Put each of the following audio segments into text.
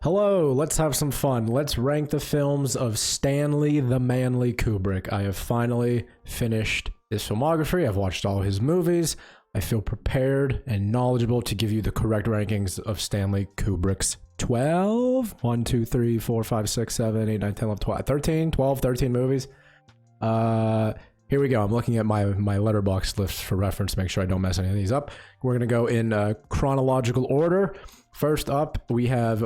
Hello, let's have some fun. Let's rank the films of Stanley the Manly Kubrick. I have finally finished his filmography. I've watched all his movies. I feel prepared and knowledgeable to give you the correct rankings of Stanley Kubrick's 12, 1, 2, 3, 4, 5, 6, 7, 8, 9, 10, 11, 12, 13, 12, 13 movies. Here we go. I'm looking at my letterbox list for reference, make sure I don't mess any of these up. We're going to go in chronological order. First up, we have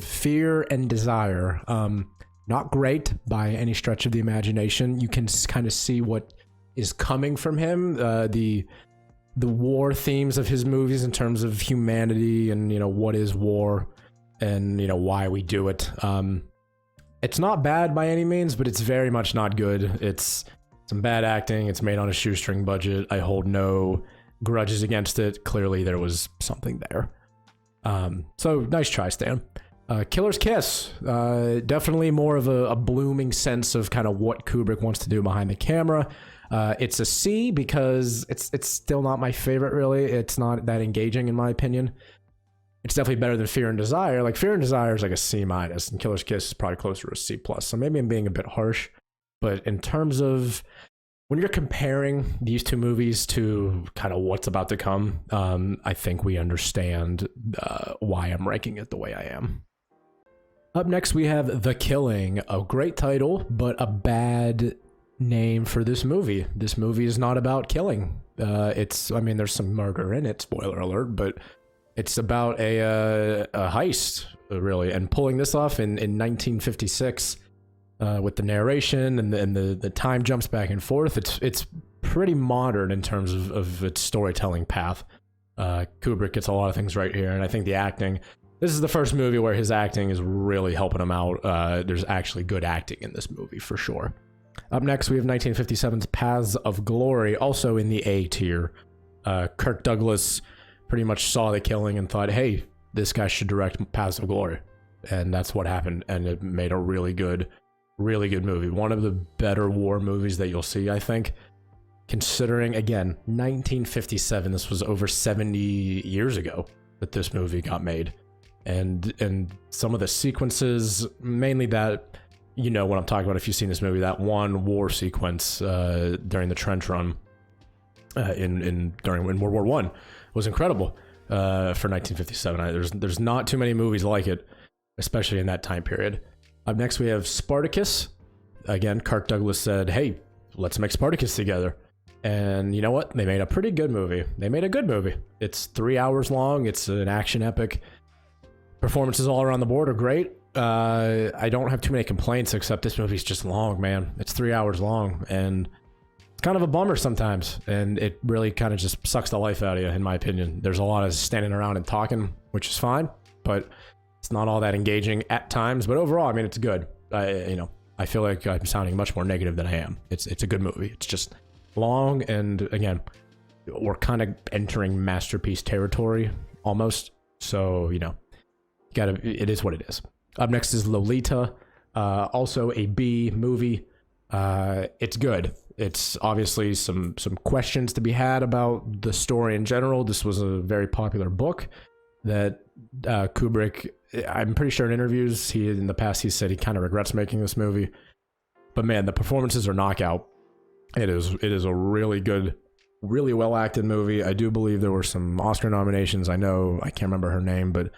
Fear and Desire. Not great by any stretch of the imagination. You can kind of see what is coming from him. The war themes of his movies in terms of humanity and, what is war and, why we do it. It's not bad by any means, but it's very much not good. It's some bad acting. It's made on a shoestring budget. I hold no grudges against it. Clearly there was something there. So nice try, Stan. Killer's Kiss, definitely more of a blooming sense of kind of what Kubrick wants to do behind the camera. It's a C because it's still not my favorite, really. It's not that engaging in my opinion. It's definitely better than Fear and Desire. Like Fear and Desire is like a C-, and Killer's Kiss is probably closer to a C+. So maybe I'm being a bit harsh, but in terms of when you're comparing these two movies to kind of what's about to come, I think we understand why I'm ranking it the way I am. Up next, we have The Killing, a great title, but a bad name for this movie. This movie is not about killing. There's some murder in it, spoiler alert, but it's about a heist, really, and pulling this off in 1956. With the narration and the time jumps back and forth, it's pretty modern in terms of its storytelling path. Kubrick gets a lot of things right here, and I think the acting. This is the first movie where his acting is really helping him out. There's actually good acting in this movie for sure. Up next, we have 1957's Paths of Glory, also in the A tier. Kirk Douglas pretty much saw The Killing and thought, hey, this guy should direct Paths of Glory, and that's what happened, and it made a really good movie. One of the better war movies that you'll see, I think, considering, again, 1957, this was over 70 years ago that this movie got made. And some of the sequences, mainly that, what I'm talking about if you've seen this movie, that one war sequence during the trench run in World War I was incredible for 1957. There's not too many movies like it, especially in that time period. Up next, we have Spartacus. Again, Kirk Douglas said, hey, let's make Spartacus together. And you know what? They made a pretty good movie. They made a good movie. It's 3 hours long. It's an action epic. Performances all around the board are great. I don't have too many complaints, except this movie's just long, man. It's 3 hours long, and it's kind of a bummer sometimes. And it really kind of just sucks the life out of you, in my opinion. There's a lot of standing around and talking, which is fine, but it's not all that engaging at times, but overall, it's good. I feel like I'm sounding much more negative than I am. It's a good movie. It's just long, and again, we're kind of entering masterpiece territory almost. So, it is what it is. Up next is Lolita, also a B movie. It's good. It's obviously some questions to be had about the story in general. This was a very popular book that Kubrick, I'm pretty sure in interviews, in the past he said he kind of regrets making this movie. But man, the performances are knockout. It is a really good, really well acted movie. I do believe there were some Oscar nominations. I can't remember her name, but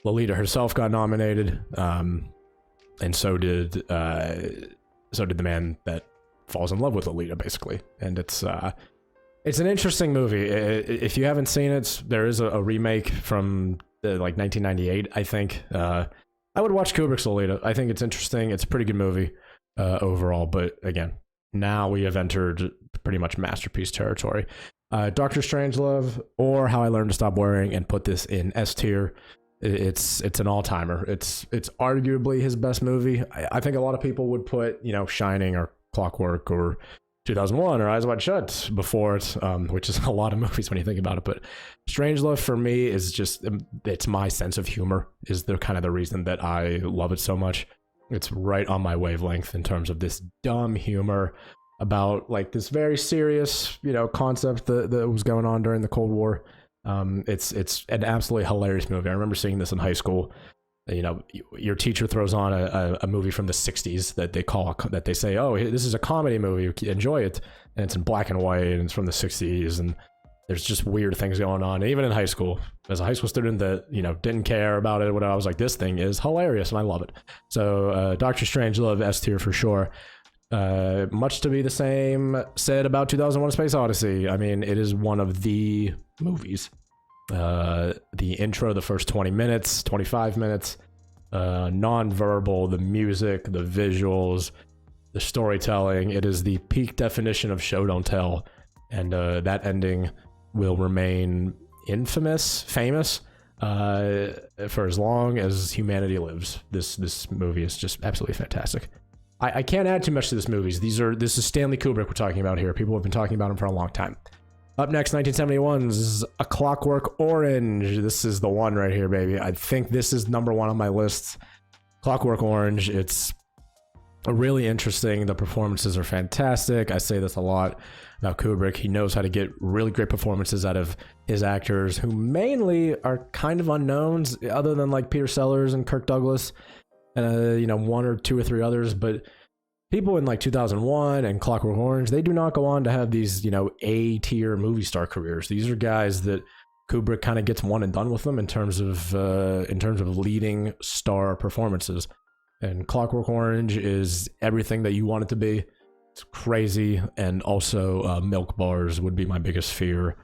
Lolita herself got nominated, and so did the man that falls in love with Lolita, basically. And it's an interesting movie. If you haven't seen it, there is a remake from 1998, I think. I would watch Kubrick's Lolita. I think it's interesting. It's a pretty good movie overall. But again, now we have entered pretty much masterpiece territory. Doctor Strangelove, or How I Learned to Stop Worrying, and put this in S tier. It's an all-timer. It's arguably his best movie. I think a lot of people would put, Shining or Clockwork or 2001 or Eyes Wide Shut before it, which is a lot of movies when you think about it. But Strangelove for me is just, it's my sense of humor is the kind of the reason that I love it so much. It's right on my wavelength in terms of this dumb humor about this very serious, concept that was going on during the Cold War. It's an absolutely hilarious movie. I remember seeing this in high school you know, your teacher throws on a movie from the 60s that they say, oh, this is a comedy movie, enjoy it, and it's in black and white and it's from the 60s, and there's just weird things going on. And even in high school, as a high school student that, you know, didn't care about it, I was like, this thing is hilarious and I love it. So Doctor Strangelove, S tier for sure. Much to be the same said about 2001: A Space Odyssey. I mean, it is one of the movies. The intro, the first 20 minutes, 25 minutes, non-verbal, the music, the visuals, the storytelling. It is the peak definition of show don't tell, and that ending will remain famous for as long as humanity lives. This movie is just absolutely fantastic. I can't add too much to this movie. This is Stanley Kubrick we're talking about here. People have been talking about him for a long time. Up next, 1971's A Clockwork Orange. This is the one right here, baby. I think this is number one on my list. Clockwork Orange. It's really interesting. The performances are fantastic. I say this a lot about Kubrick. He knows how to get really great performances out of his actors, who mainly are kind of unknowns, other than like Peter Sellers and Kirk Douglas, and you know, one or two or three others. But people in like 2001 and Clockwork Orange, they do not go on to have these, you know, A-tier movie star careers. These are guys that Kubrick kind of gets one and done with them in terms of leading star performances. And Clockwork Orange is everything that you want it to be. It's crazy. And also milk bars would be my biggest fear,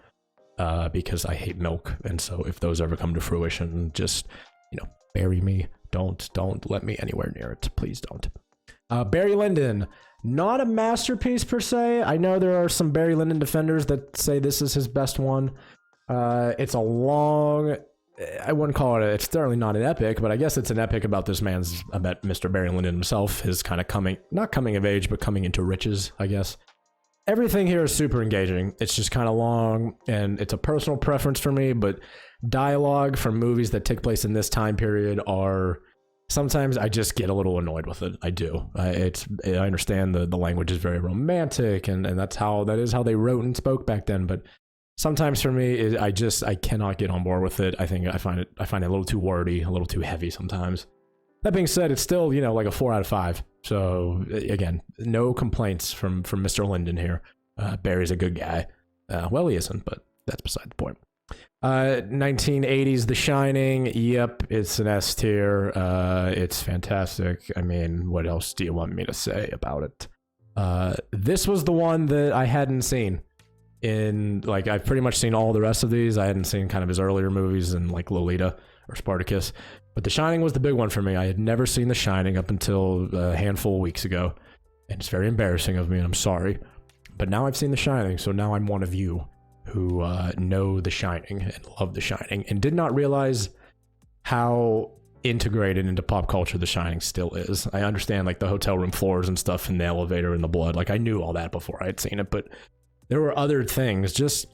because I hate milk. And so if those ever come to fruition, just, you know, bury me. Don't let me anywhere near it. Please don't. Barry Lyndon, not a masterpiece per se. I know there are some Barry Lyndon defenders that say this is his best one. It's a long, I wouldn't call it, it's certainly not an epic, but I guess it's an epic about this man's, about Mr. Barry Lyndon himself, his kind of not coming of age, but coming into riches, I guess. Everything here is super engaging. It's just kind of long, and it's a personal preference for me, but dialogue from movies that take place in this time period are... Sometimes I just get a little annoyed with it. I do. I understand the language is very romantic, and that is how they wrote and spoke back then. But sometimes for me, I cannot get on board with it. I find it a little too wordy, a little too heavy sometimes. That being said, it's still, you know, like a 4 out of 5. So again, no complaints from Mr. Lyndon here. Barry's a good guy. Well, he isn't, but that's beside the point. 1980s The Shining. Yep, it's an S tier. It's fantastic. I mean, what else do you want me to say about it? This was the one that I hadn't seen. I've pretty much seen all the rest of these. I hadn't seen kind of his earlier movies in like Lolita or Spartacus, but The Shining was the big one for me. I had never seen The Shining up until a handful of weeks ago, and it's very embarrassing of me, and I'm sorry. But now I've seen The Shining, so now I'm one of you who know The Shining and love The Shining, and did not realize how integrated into pop culture The Shining still is. I understand like the hotel room floors and stuff, and the elevator and the blood. Like, I knew all that before I had seen it, but there were other things. Just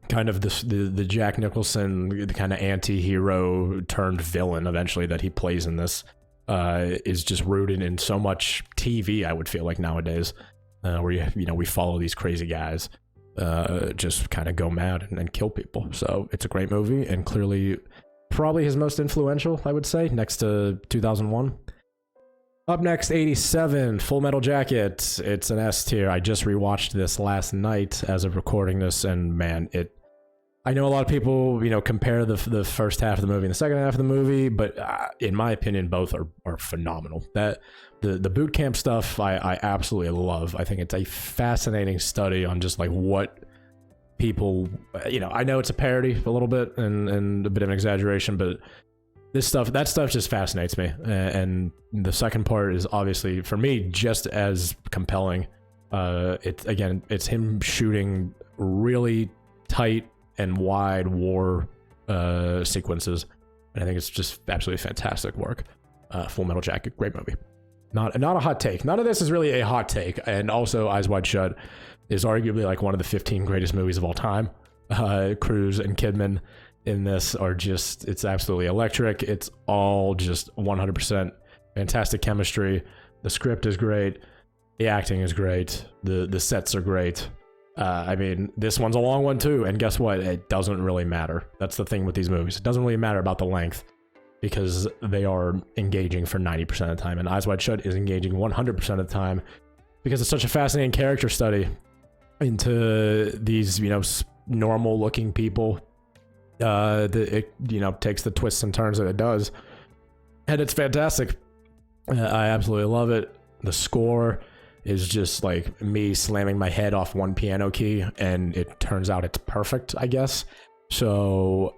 kind of the Jack Nicholson, the kind of anti-hero turned villain eventually that he plays in this, is just rooted in so much TV. I would feel like nowadays, where we follow these crazy guys. Just kind of go mad and kill people. So it's a great movie, and clearly probably his most influential, I would say, next to 2001. Up next, 87, Full Metal Jacket. It's an S tier. I just rewatched this last night as of recording this, and man, I know a lot of people, you know, compare the first half of the movie and the second half of the movie, but in my opinion, both are phenomenal. That the boot camp stuff, I absolutely love. I think it's a fascinating study on just like what people, you know, I know it's a parody a little bit and a bit of an exaggeration, but that stuff just fascinates me. And the second part is obviously, for me, just as compelling. It's him shooting really tight and wide war sequences, and I think it's just absolutely fantastic work. Full Metal Jacket, great movie. Not a hot take. None of this is really a hot take. And also, Eyes Wide Shut is arguably like one of the 15 greatest movies of all time. Cruise and Kidman in this are just, it's absolutely electric. It's all just 100% fantastic chemistry. The script is great. The acting is great. The sets are great. I mean, this one's a long one too, and guess what? It doesn't really matter. That's the thing with these movies. It doesn't really matter about the length. because they are engaging for 90% of the time, and Eyes Wide Shut is engaging 100% of the time because it's such a fascinating character study into these, you know, normal looking people. It, you know, takes the twists and turns that it does, and it's fantastic. I absolutely love it. The score is just like me slamming my head off one piano key, and it turns out it's perfect, I guess. So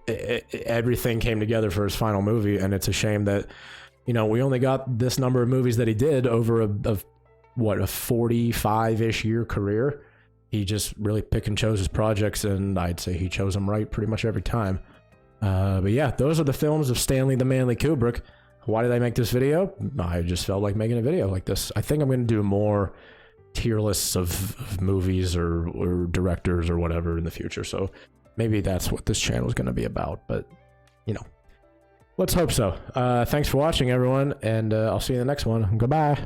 everything came together for his final movie, and it's a shame that, you know, we only got this number of movies that he did over a what, a 45-ish year career. He just really pick and chose his projects, and I'd say he chose them right pretty much every time. But yeah, those are the films of Stanley the Manly Kubrick. Why did I make this video? I just felt like making a video like this. I think I'm going to do more tier lists of movies or directors or whatever in the future. So maybe that's what this channel is going to be about. But, you know, let's hope so. Thanks for watching, everyone, and I'll see you in the next one. Goodbye.